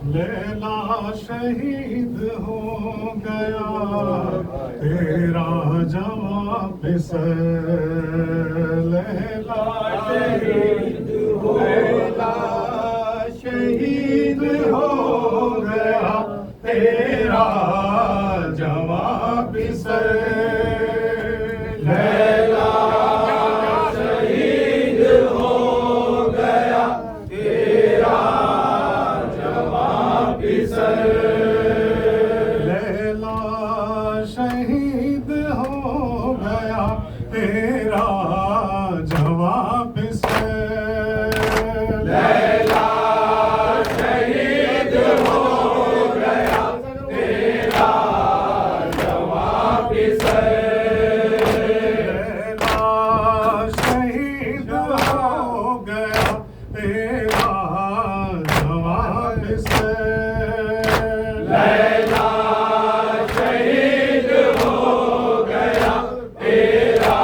लैला शहीद हो गया तेरा जवाब से, लैला शहीद हो गया तेरा जवाब से, लैला शहीद हो गया तेरा जवाब से, लैला शहीद हो गया तेरा जवाब से, लैला शहीद हो गया तेरा जवाब से, लैला शहीद हो गया तेरा जवाब से, लैला शहीद हो गया तेरा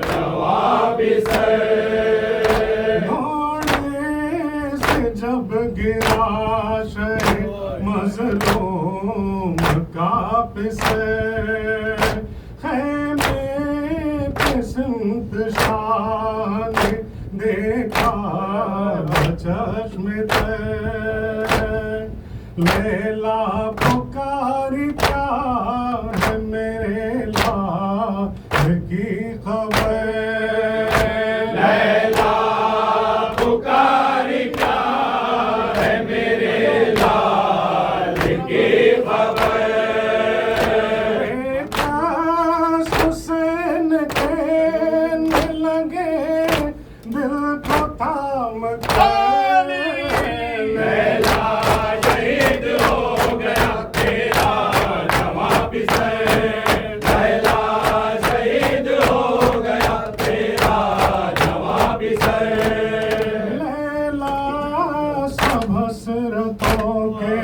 जवाब से, घोड़े से जब गिरा शहीद मजलूम काप से, खैमे पे सिंध शाह ने देखा चश्मे से, लैला पुकारी क्या है मेरे लाल की खबर, लैला पुकारी क्या है मेरे लाल की खबर, हुसैन कहने लगे दिल को थाम कर, लैला शहीद हो गया तेरा जवाब से, लैला शहीद हो गया तेरा जवाब से, लैला सब हसरतों के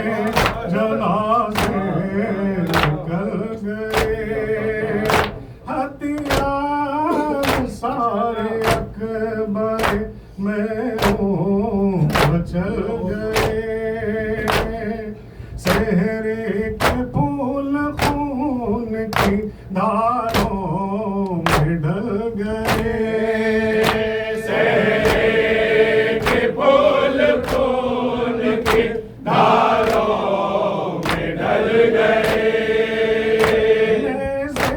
जनाज़े निकल गए, हथियार सारे अकबर में मचल गए, सेहरे के फूल खून की धारों में ढल गए, सेहरे के फूल खून की धारों में ढल गए, से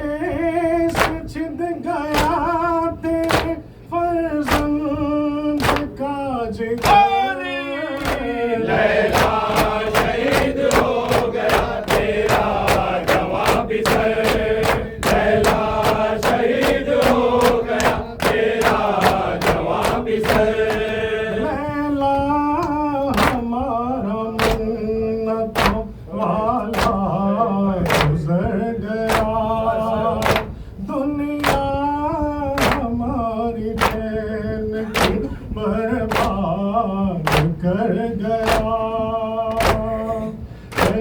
छिद गया तेरे फर्जंद का जिगर, लैला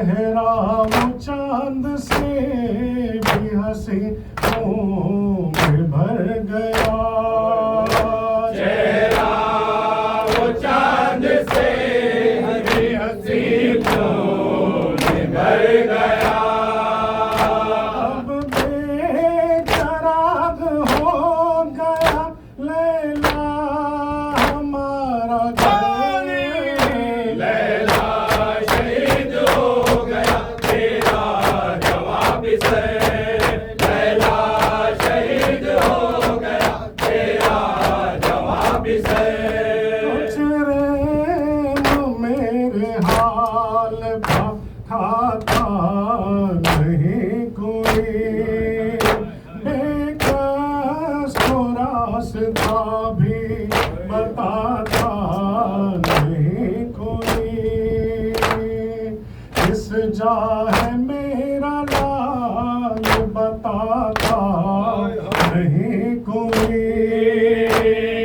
चेहरा वो चांद से भी हंसी में भर गया, चेहरा वो चांद से भी हंसी में भर गया। अब बेकरार हो गया लैला हमारा घर, लैला शहीद हो गया तेरा जवाब से, लैला शहीद हो गया तेरा जवाब से। तेरे मेरे हाल का खाता नहीं कोई, बेकस को रास्ता भी बताता नहीं कोई, किस जा है मेरा लाल बताता नहीं कोई,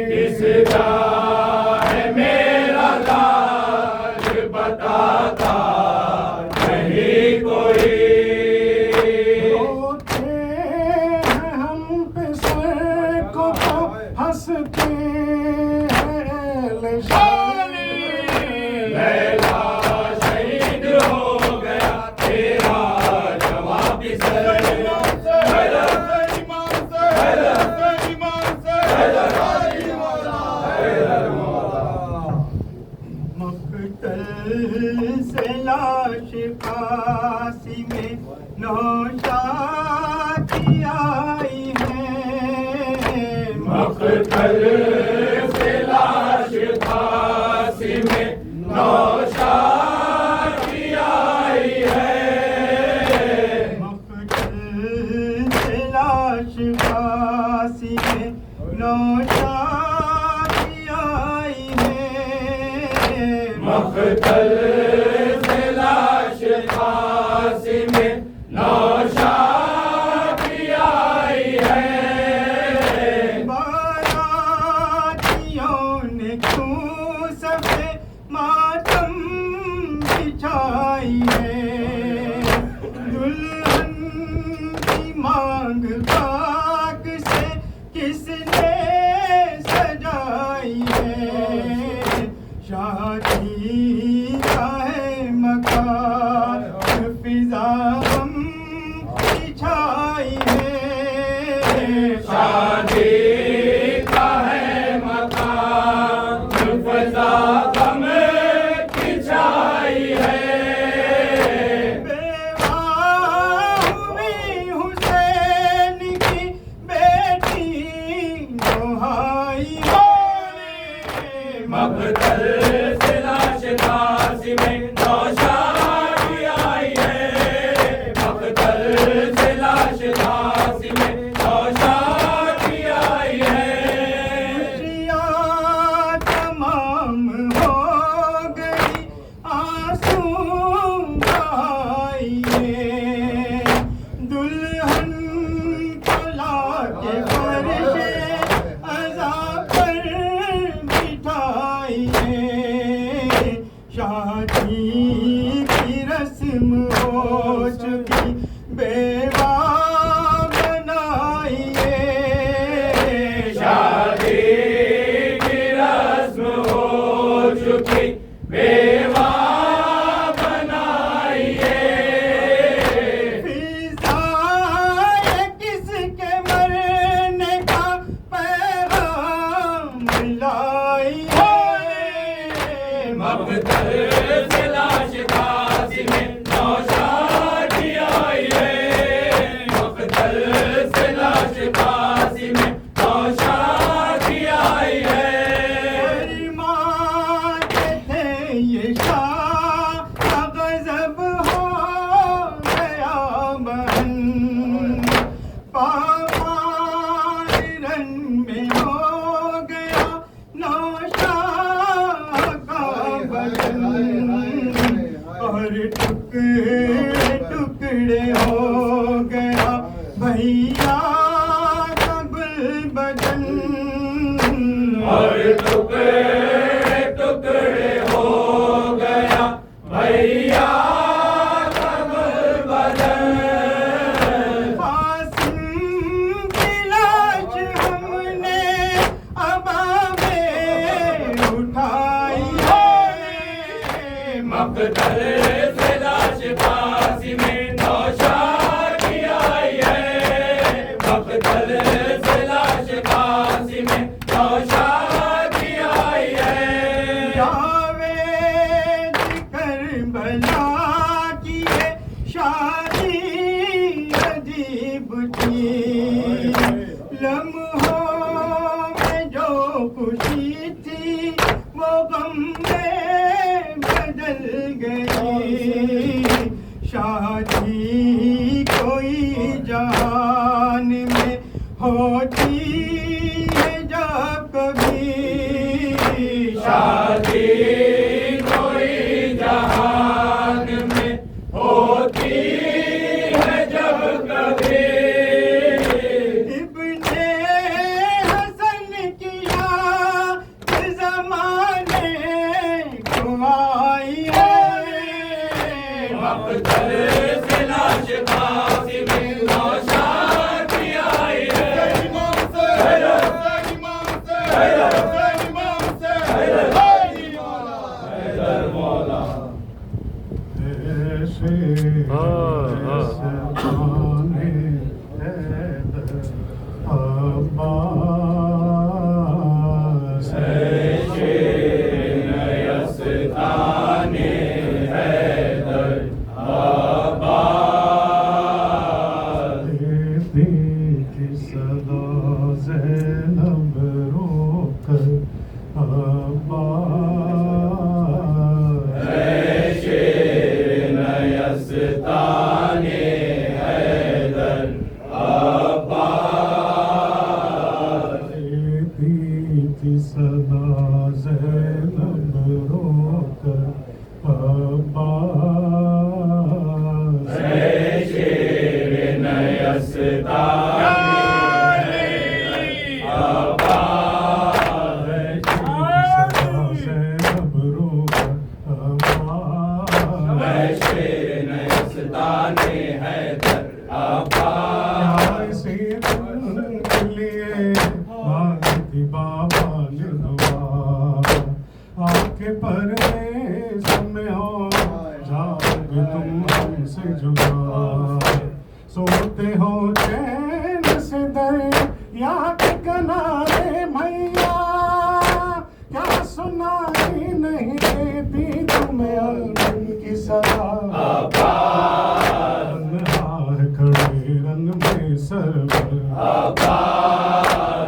किस का है मेरा लाल बताता नहीं कोई। रोते हैं हम पे सर को तो हंसते हैं शानी, लैला शहीद हो गया तेरा जवाब से, मक्तल से लाश काशी में नौशादी आई है, मक्तल से लाश फांसी में नौशादी आई है, मक्तल से लाश काशी में नौशादी आई है, मक्तल से लाश फांसी में नौशादी आई है। बारातियों ने क्यों सबे मातम बिछाई है, दुल्हन की मांग खाक से किसने सजाई है, शादी का है मकान फिजा हम बिछाई है, शादी का है मकान फजा गम की छाई है, बेवा हुई हुसैन की बेटी दुहाई बोली, मक्तल से लाश फांसी में नौशादी आई है, मक्तल से लाश फांसी में नौशादी आई है। खुशियाँ तमाम हो गई आंसू बहाइए, दुल्हन को लाके फर्शे अज़ा पर बिठाइए, शादी की रस्म हो चुकी बेवा बनाइए, शादी की रस्म हो चुकी बेवा बनाइए, फिजाए किसके मरने का पैगाम लाइए, मक्तल से लाश फांसी में नौशादी आई है, मक्तल से लाश फांसी में नौशादी आई है। फरमाते थे ये शाह का गज़ब हो गया बहन, पामार रन में हो गया नौशाह का बदन, और टुकड़े टुकड़े हो गया भैया का गुलबदन, और टुकड़े टुकड़े हो गया भैया करबला की ये शादी अजीब थी लम्हों में जो खुशी थी वो गम में बदल गई शादी कोई जहान में होती है जब कभी शादी कोई जहान में होती है जब कभी इब्ने हसन किया जमाने को आई है मक्तल से लाश फांसी में नौशादी आई है इमाम से हैदर मौला ऐसे ज़माने हैदर अब्बास नयस्ताने हैदर अब्बास देती थी सदा ज़ैनब रोकर अब्बास नयस्ताने हैदर अब्बास देती थी सदा ज़ैनब रोकर अब्बास नयस्ताने अब्बास सदा ज़ैनब रोकर अब्बास नयस्ताने हैदर अब्बास ऐसे दिन के लिए मांगती बाबा ने दुआ आके परदेस में हो जाओगे तुम हमसे जुदा सोते हो चैन से दर या के किनारे मैया क्या सुनाई नहीं देती तुम्हें अलगन की सदा तन्हार खड़े रंग में सरवर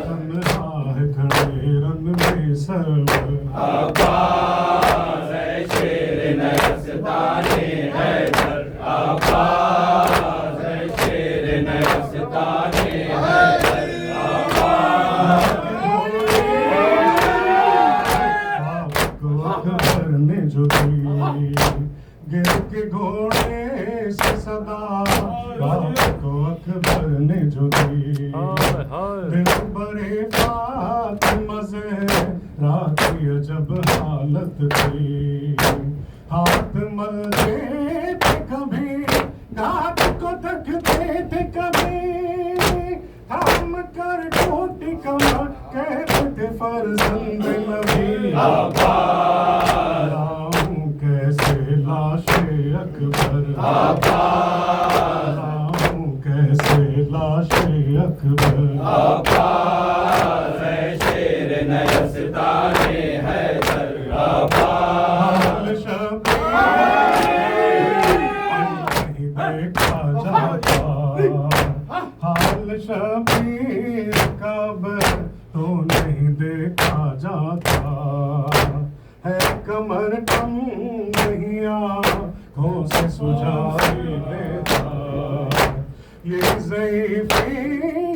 तन्हार खड़े रंग में सरवर अब्बास शेर नयस्ताने हैदर अब्बास शेर नयस्ताने हैदर आपको अकबर ने जो दी गिर के घोड़े से सदा आपको अकबर ने जो दी दिल बड़े फातिमा से रात की अजब हालत थी हाथ मलते थे कभी घाट को तकते थे कभी हम कर टूटी कमर कहते थे फर्जंद नबी लाऊं कैसे लाशे अकबर लाऊं कैसे लाशे अकबर अब्बास शेर नयस्ताने हैदर अब्बास हाल शबीर नहीं देखा जाता हाल शबीर कब तो नहीं देखा जाता है कमर कम नहीं आँखों से सुझाई देता ये ज़ईफ़ी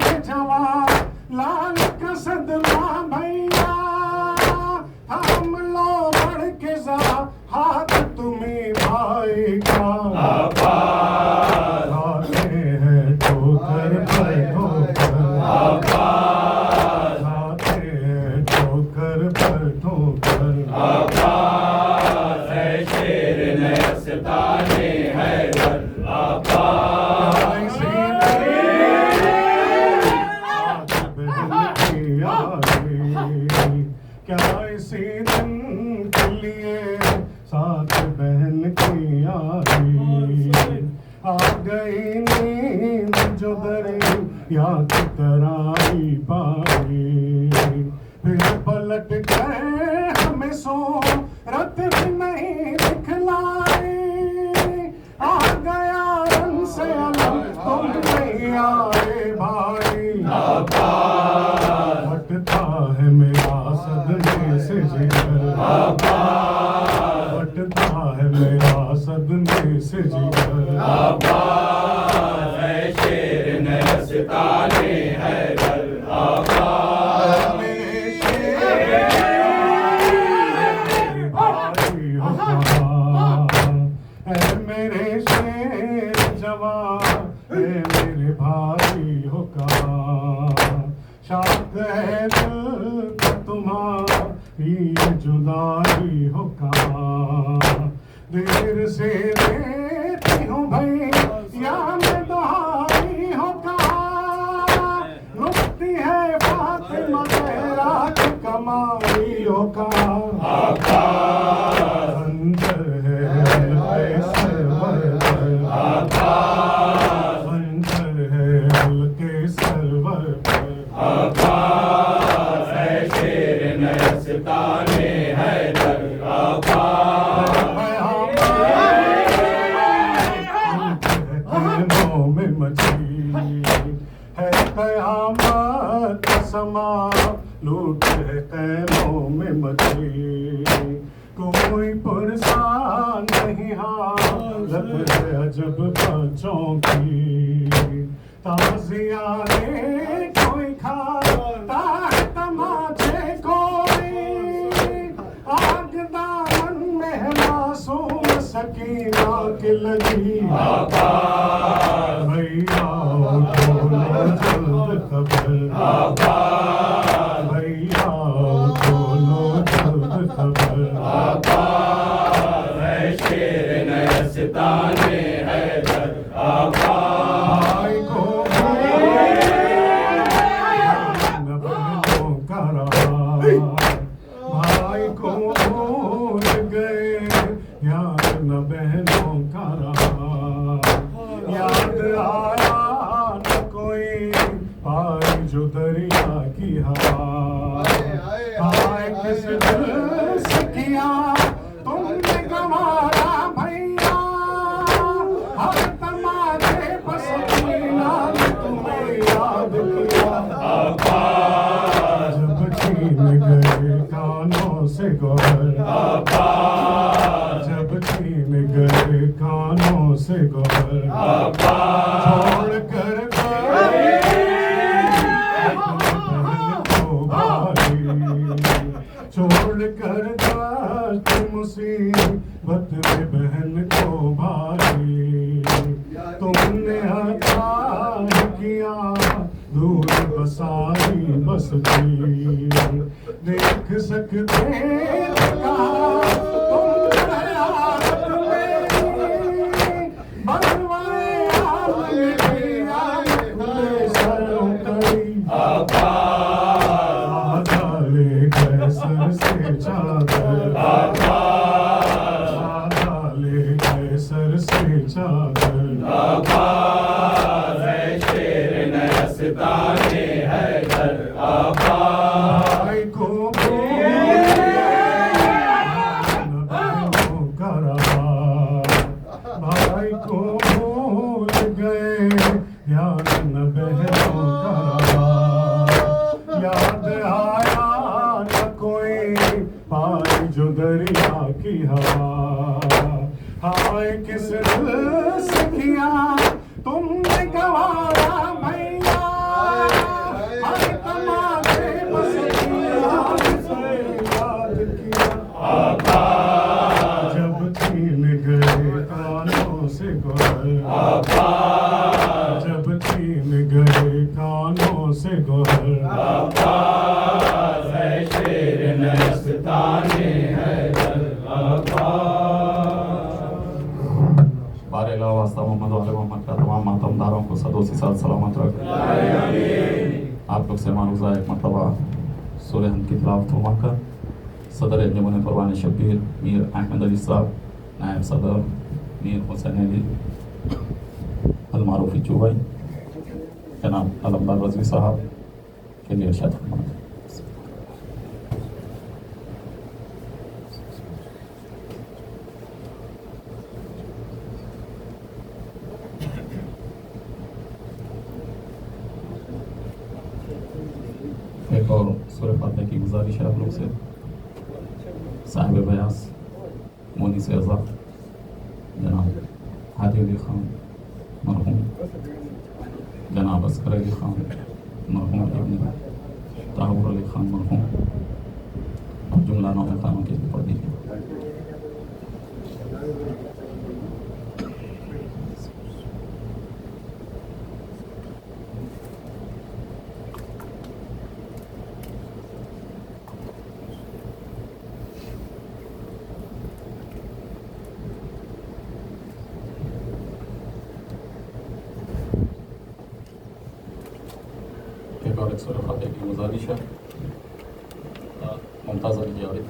ये जवान लाल का सदमा भैया हम लो बढ़ के जा हाथ तुम्हें भाई का खाते हैं ठोकर पर ठोकर खाते हैं ठोकर पर ठोकर अब्बास शेर नयस्ताने हैदर अब्बास क्या इसी दिन के लिए साथ बहन की यारी आ गई नींद जो दरिया की तराई पाई फिर पलट गए हमें सो रत भी नहीं दिखलाई सदमे से जिगर आबाद है शेर नस्ताने हैदर आबाद मेरे शेर जवान मेरे भाई हो कहाँ शाद है दिल का तुम्हारी जुदाई हो कहाँ देर से देती हूँ भाई या मैं दुहाई हो कहाँ रुकती है फातिमा ज़हरा की कमाई हो कहाँ खंजर है सरवर पर खंजर है हल्के सरवर पर आबाद है शेर नस्ताने हैदर आबाद खैमों में मची है क़यामत समा लूट है खैमों में मची कोई पुरसा नहीं हालत है अजब बच्चों की ताज़िया ने कोई खाता है तमाचे कोई आग दामन में है मासूम सकीना की लगी भैया उठो लो जल्द खबर भैया उठो लो जल्द खबर आबाद है शेर नस्ताने हैदर आबाद भाई को बहनों का रहा भाई को भूल गए याद न बहनों का रहा याद आया न कोई पाई जो दरिया की हवा हाय किस दिल से किया तुमने गंवारा भैया हर तमाचे बस कीना ने तुम्हें याद किया जब छीन गए कानों से गौर जब छीन गए कानों से गौर छोड़ कर गए को भारी छोड़ कर दर्द मुसीबत में बहन को भारी तुमने अच्छा किया दूर बसाई बसती देख सकते कहा तुम हयात मेरी बनवाए खुले सरों करी डाले गए सर से चादर डाले गए सर से चादर आबाद है शेर नस्ताने हैदर आबाद भाई को भाई को भूल गए याद न बहनों का याद आया न कोई पाई जो दरिया की हवा हाय किस दिल से किया तुमने गंवारा भैया हाय तमाचे बस याद किया जब छीन गए कानों से गौर जब छीन गए कानों से गौर आबाद है शेर नस्ताने हैदर आबाद। बारे वास्ता मोहम्मद वाले मोहम्मद का तमाम मातमदारों को सदोसी साथ सलामत रख आप लोग से मारूजा एक मरतबा सूरह हमद की तिलावत फरमाकर सदर अंजुमन परवान शब्बीर मीर अहमद अली साहब नायब सदर मीर हुसैन अली अलमारूफी चुबाई जनाब अलमदार रज़वी साहब के लिए इरशाद फरमाएं। एक और सूरह फातिहा की गुजारिश है आप लोग से साहिब बयास मोनी से अज़ा जनाब हादी अली खान मरहूम, जनाब अस्कर अली खान मरहूम इब्न ताहूर अली खान मरहूम और जुमला नौ खानों की पढ़ दीजिए। एक और एक सूरह फातिहा की गुजारिश है। मुमताज़ अली जावेद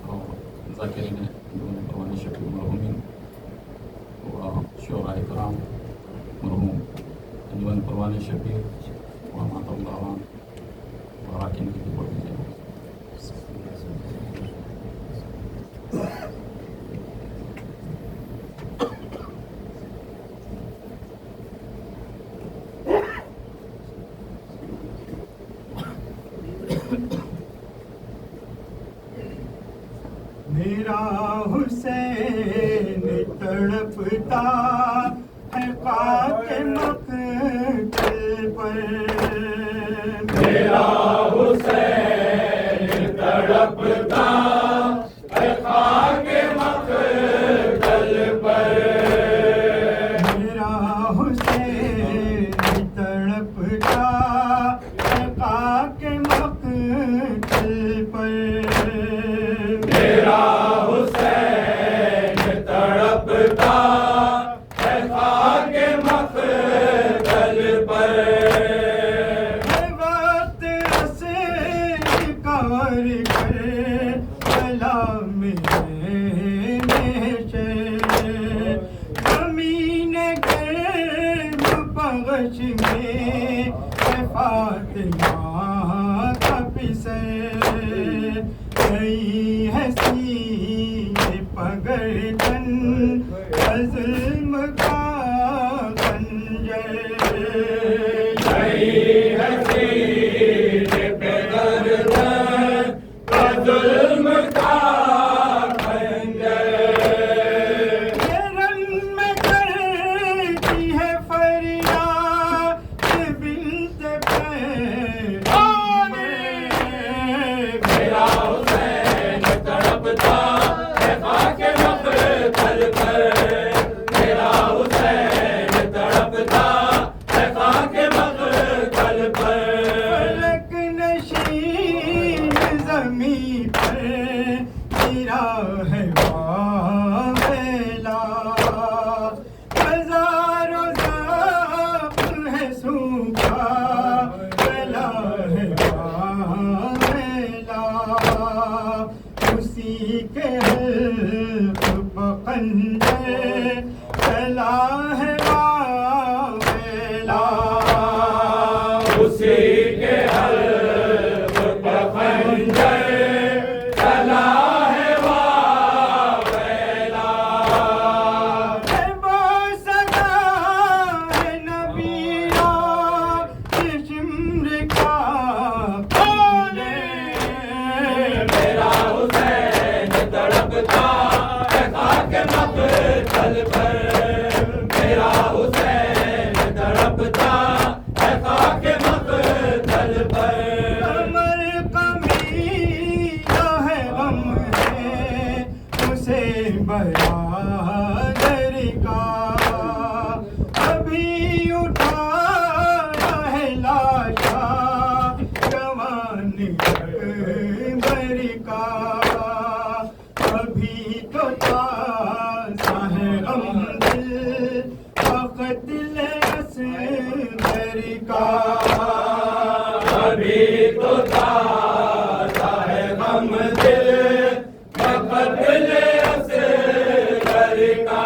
और ज़ाकिरीन परवानी शफीक मरहूमीन व शुअराए कराम मरहूम अंजुमन परवानी शफीक व मातम दावान व अरकान की पढ़ दीजिए। मेरा हुसैन तड़पता है खाक मक़तल पर, मेरा हुसैन तड़पता है खाक मक़तल पर, मेरा हुसैन तड़पता है खाक मक़तल पर, मेरा हुसैन तड़पता है खाक मक़तल पर, वक्त असर कार कर सलाम ज़मीन गर्म बगश में फातिमा का पिसर, गई है सीने पगड़न ज़ुल्म का खंजर, गई है सीने पे गर्दन का ज़ुल्म का खंजर, ये रन में करती है फरियाद बिन्त पैग़ाम, मेरा हुसैन तड़पता है खाक मक़तल पर, मेरा हुसैन तड़पता है खाक मक़तल पर, फलक नशीन ज़मीं पर गिरा है वावेला, हज़ारों ज़ख्म है सूखा गला है वावेला, उसी के हल्क़ बखंजर चला है वावेला, उसी के हल्क़ पे खंजर चला है वावेला, है वो सदा है नबीरा ये शिम्र का खोले, मेरा हुसैन तड़पता है खाक मक़तल पर, मेरा हुसैन तड़पता है खाक मक़तल पर, कमर कमीज़ है गम है उसे बरादर का, अभी उठाया है लाशा जवान अकबर का, अभी तो ताज़ा है गम दिल क़त्ल असगर का, अभी तो ताज़ा है गम दिल क़त्ल असगर का,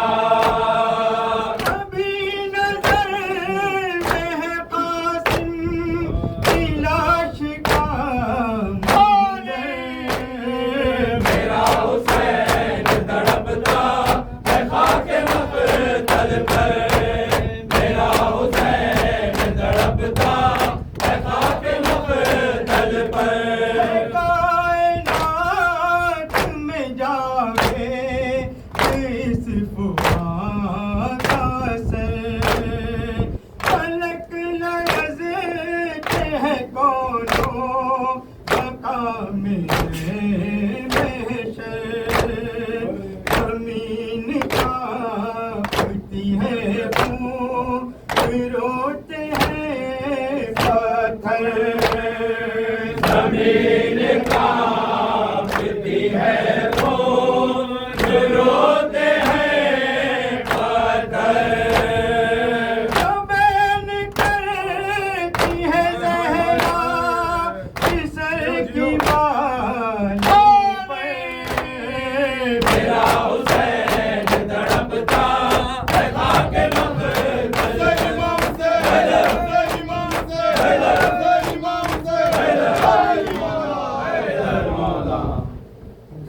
फुआदा से पलक लरज़ते हैं कौनों मकाम महशर ज़मीन कांपती है खून रोते हैं पत्थर ज़मीन कांपती है खून रोते हैं पत्थर जो बैन करती है ज़हरा किसर की बाली पे मेरा हुसैन तड़पता है खाके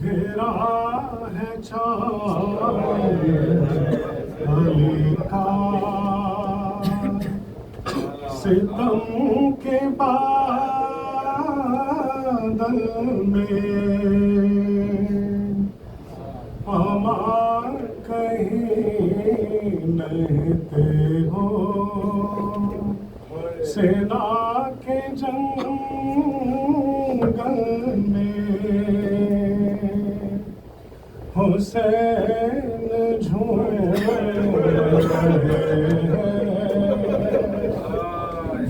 घेरा है चाँद अली का सितम के बादल में हमार कहीं नहते हो सेना के जंगल में हुसैन झूम रहे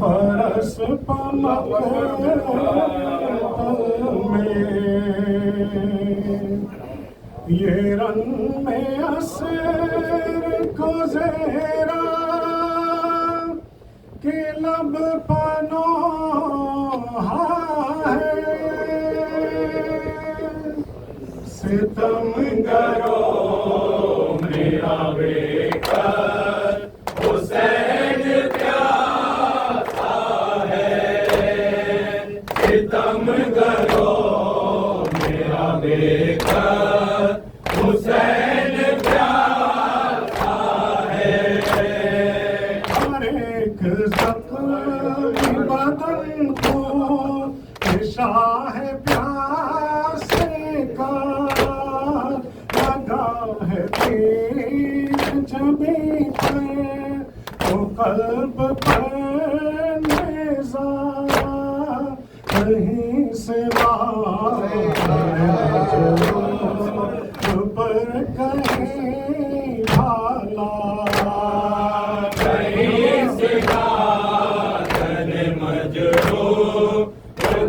फरस पलक में ये रन में असर को ज़हरा के लब पनोहा है सितम करो मेरा बेकर हुसैन प्यासा है सितम करो मेरा बेकर हुसैन प्यासा है हर एक ज़ख्मी बदन को शाह प्यासे का लगा है तीर जबी पे तो कल्ब पर नेज़ा कहीं से पर कहीं भाला कहीं से गातन मजरूह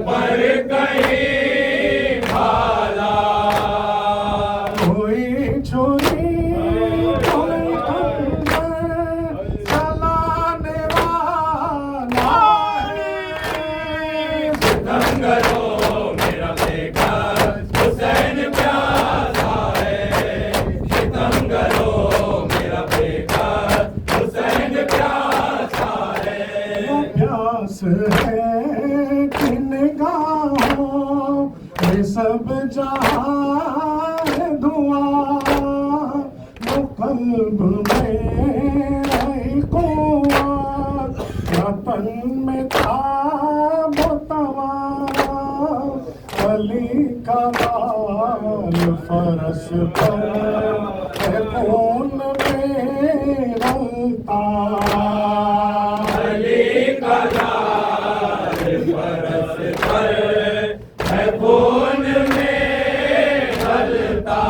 पर कहीं भाला कोई छुरी कोई खंजर चलाने वाला है सितम करो मेरा बेकर हुसैन प्यासा है सितम करो मेरा बेकर हुसैन प्यासा है वो प्यास है कि निगाहों ये सब जहां है दुआ वो कल्ब में रही कुव्वत या तन में था वो तवा अली का लाल फरस पर है खून में रलता अली का लाल फरस पर है खून में ढलता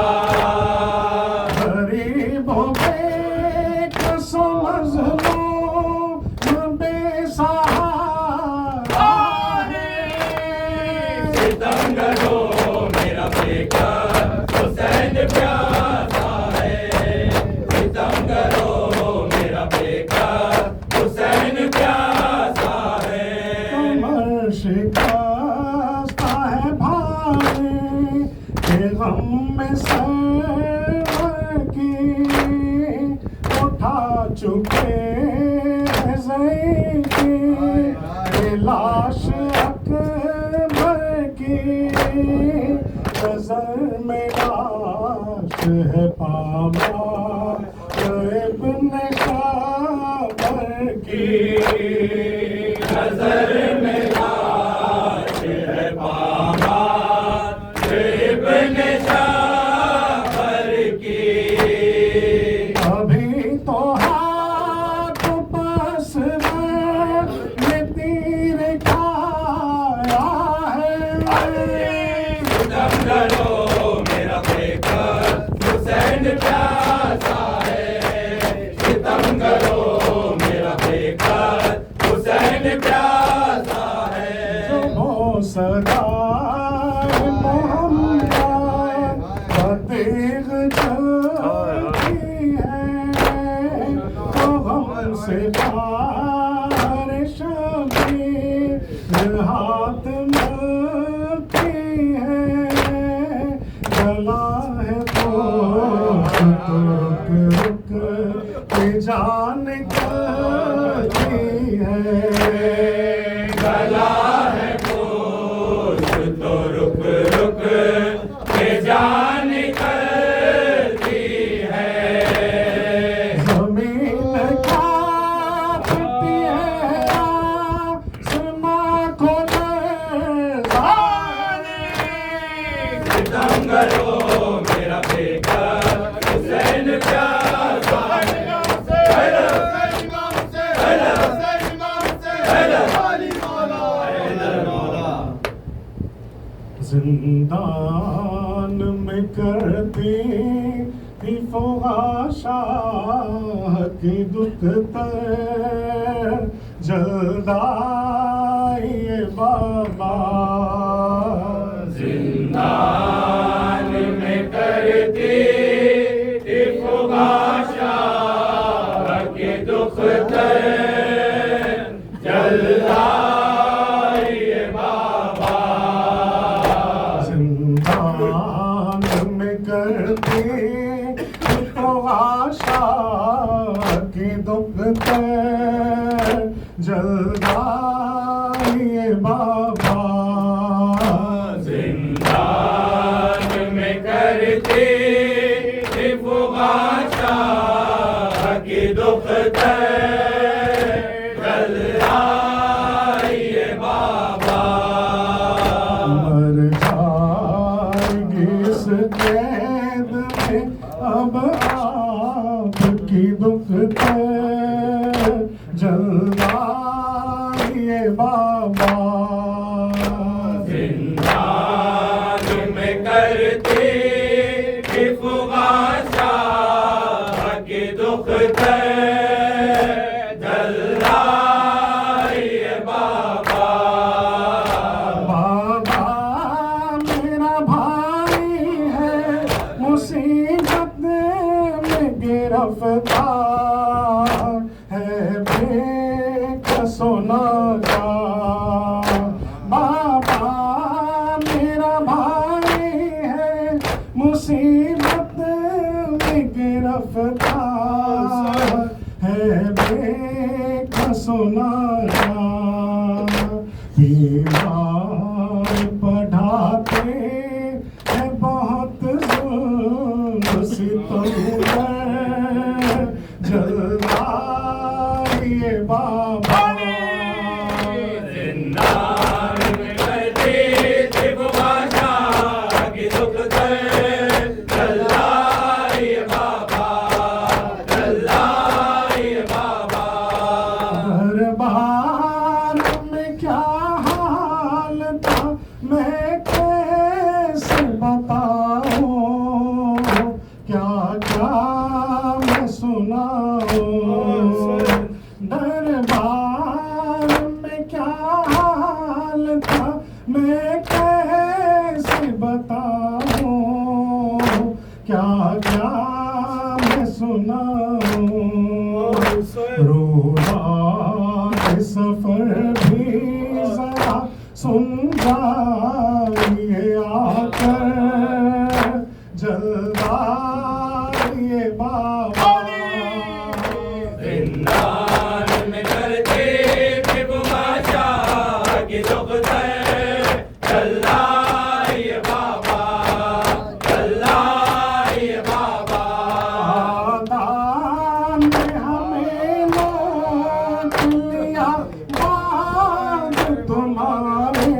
गरीबों पे कसो मज़लूम बेसहारा है सितम करो मेरा बेकर हुसैन प्यासा है सितम करो मेरा बेकर हुसैन प्यासा है कमर शिकस्ता है भाई के गम में सर की उठा चुके हैं ज़ैकी ये लाश अकबर की नज़र में लाश है पामा इब्ने शाबर की नजर में लाश है पामा इब्ने शाबर की प्यासा है, सितम करो मेरा बेकत हुसैन प्यासा है। सुनो सदाए मोहम्मद फतेह चलती है, तो हमसे बारिश भी हाथ मिलती है। गला है तो रुक रुक के जान निकलती है। गला है गोश्त तो रुक रुक के जान निकलती है। ज़मीन काटती है आसमां को लरज़ाने। सितम करो मेरा बेकत हुसैन प्यासा है। जिंदान में करती थी फुहाशा की दुख तर जल्दाए बाबा। जिंदान में करती थी फुगाशा के दुख तर जल्दाए बाबा। जिंदान में करती तो आशा की दुख तर जल्दाए बाबा। जिंदान में करती थी फुगाशा के दुख तर जल्दाए बाबा। मर जाएगी इस कैद में अब आपकी दुख तर जल्दाए बाबा। जिंदान में करती थी फुगाशा के दुख तर जल्दाए बाबा। बाबा मेरा भाई है मुसीबत में गिरफ्तार है बेकसों का। बाबा मेरा भाई है मुसीबत में गिरफ्तार है बेकसों का। बीमार पढ़ाते हैं बहुत सितम जल्दाए बाबा। जिंदान में करती थी फुगाशा के दुख तर जल्दाए बाबा। जल्दाए बाबा। दरबार में क्या हाल था मैं कैसे बताऊं, क्या क्या मैं सुनाऊं। दरबार में क्या हाल था मैं कैसे बताऊं, क्या क्या मैं सुनाऊं। रोना सफर भी जरा सुन जाइए आकर जल्दाए बाबा। जिंदान में करती थी फुगाशा के दुख तर जल्दाए बाबा। जल्दाए बाबा। आदान ने हमें लौट लिया बाद तुम्हारे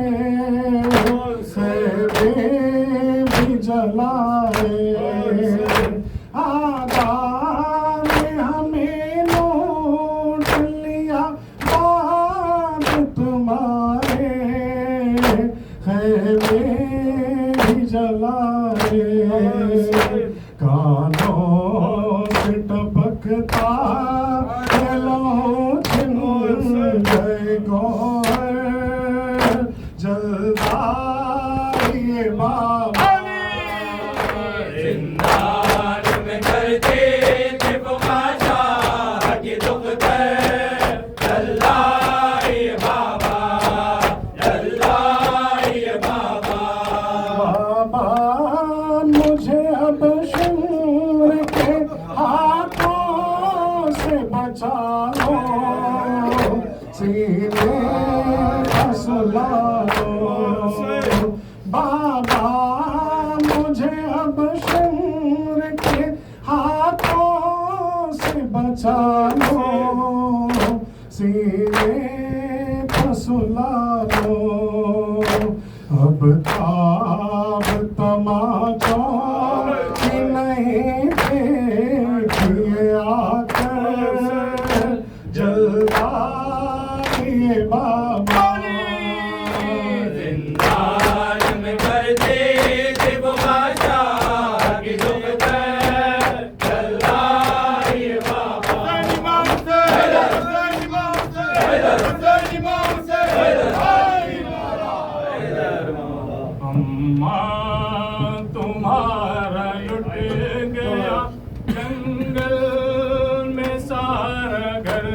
से भी जलाए। आदान ने हमें लौट लिया बाद तुम्हारे खैमे भी जलाए। कानों सीने सुला दो बाबा मुझे अब शूर के हाथों से बचा लो सीने सुला दो अब ताब तमाचों की नहीं देखिए आकर जलता ये बाबा जिंदान में कर दे देव बादशाह की दुख कर चला ये बाबा अम्मा तुम्हारा लुट गया जंगल में सारा घर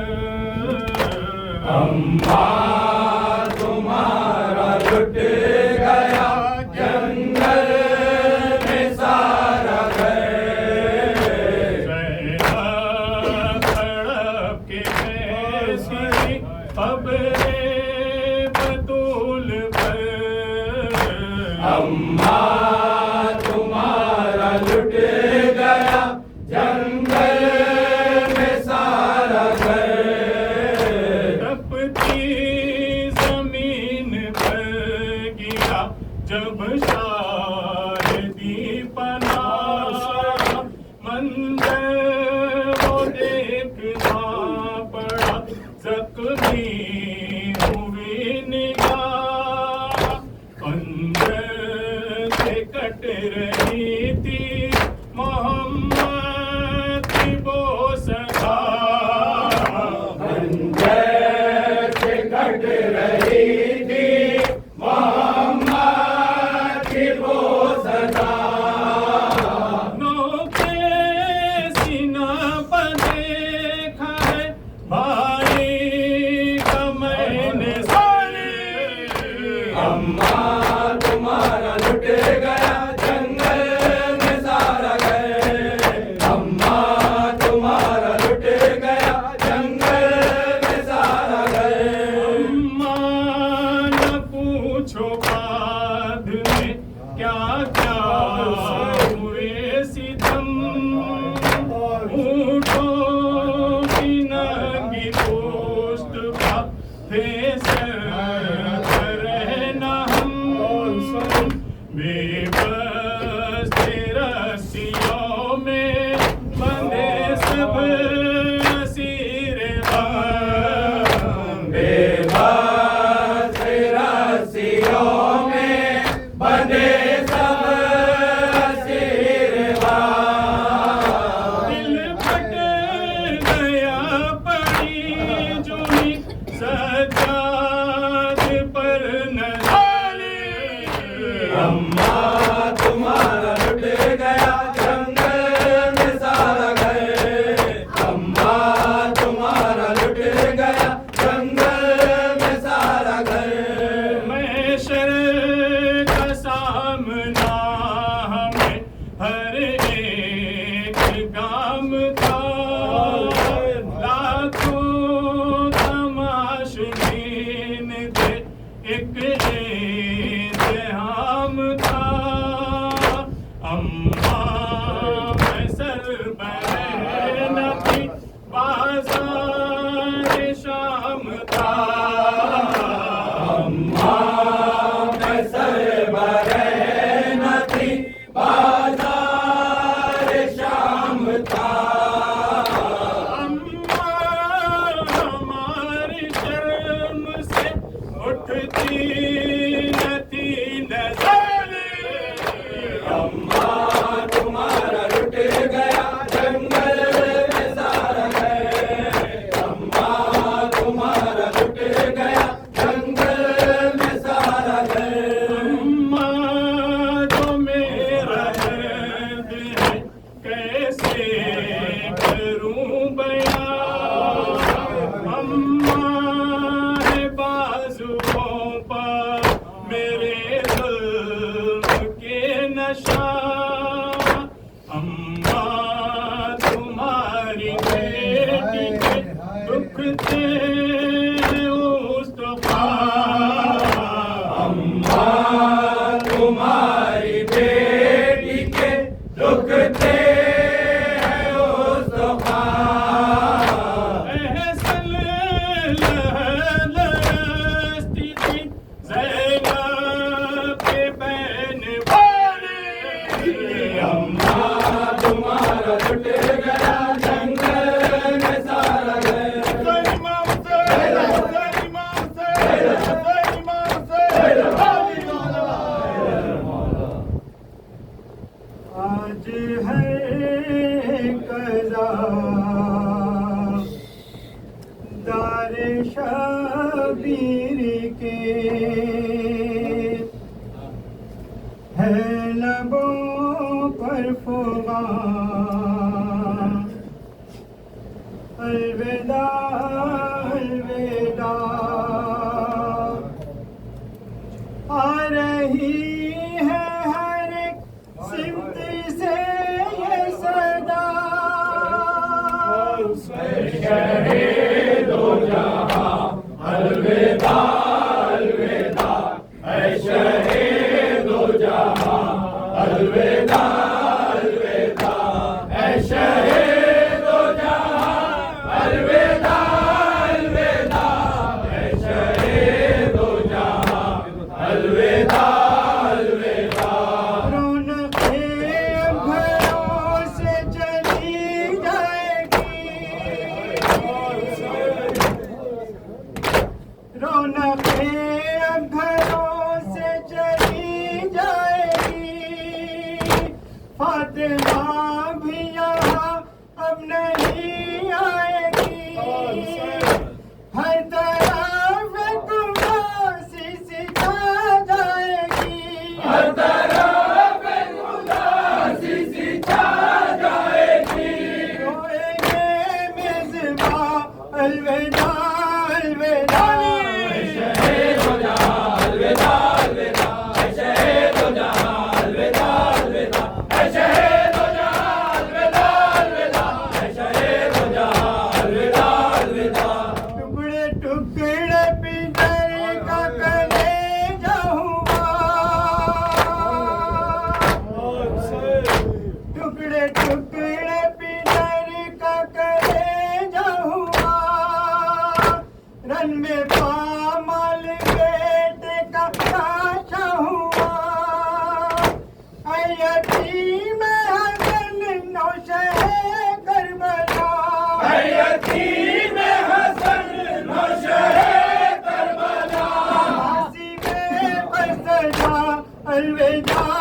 अम्मा तुम्हारा लुट गया जंगल में सारा घर तड़प के ऐसी खबरें बतूल पर अम्मा तुम्हारा लुट गया जंगल में सारा घर तपती जमीन पर गिरा जब शारदी पना मंदिर वो देखना पड़ा जख्मी हुई निगाह अंदर से कट रही थी मोहम्मद की वो सदा अंदर से कट रही थी मोहम्मद की वो सदा नोके सीना पर देखा है भाई का मैंने अम्मा तुम्हारा लुट गया जंगल में सारा घर अम्मा तुम्हारा लुट गया जंगल में सारा घर अम्मा न पूछो बाद में क्या क्या हुए सितम ऊँटों की नंगी पोस्ट पर थे सर रहना हम बेबस रस्सियों में बंधे सब असीर हम बेबस रस्सियों में बंधे सब असीरवान दिल फट गया पड़ी जुई सजाद पर न डाली अम्मा तुम्हारा लुट गया जंगल में सारा घर अम्मा तुम्हारा लुट गया जंगल में सारा घर मैशर का सामना हमें हर एक गाम का लाखों तमाशबीन थे एक इंतहाम था अम्मा मैं सरबराह न थी बाज़ार शाम था अम्मा मैं सरबराह न थी बाजार शाम था शहे दो जहां अलविदा अलविदा ऐ शहे दो जहां अलविदा अलविदा ऐ शहे दो जहां अलविदा अलविदा ऐ शहे दो जहां अलविदा अलविदा रौनके घरों से चली जाएगी रौनके घरों से चली जाएगी फातिमा भी यहाँ अब नहीं आएगी हर तरफ उदासी सी छा जाएगी हर तरफ उदासी सी छा जाएगी रोएंगे मेज़बां अलविदा अलविदा शहे दो जहां अलविदा अलविदा ऐ शहे दो जहां अलविदा अलविदा ऐ शहे दो जहां अलविदा अलविदा ऐ शहे दो जहां अलविदा अलविदा टुकड़े टुकड़े पिंजर का कलेजा हुआ टुकड़े टुकड़े पिंजर का कलेजा हुआ रन में पामाल बेटे का लाशा हुआ ऐ यतीम हसन नौशहे करबला ऐ यतीम हसन नौशहे करबला फांसी में फंस जा अलविदा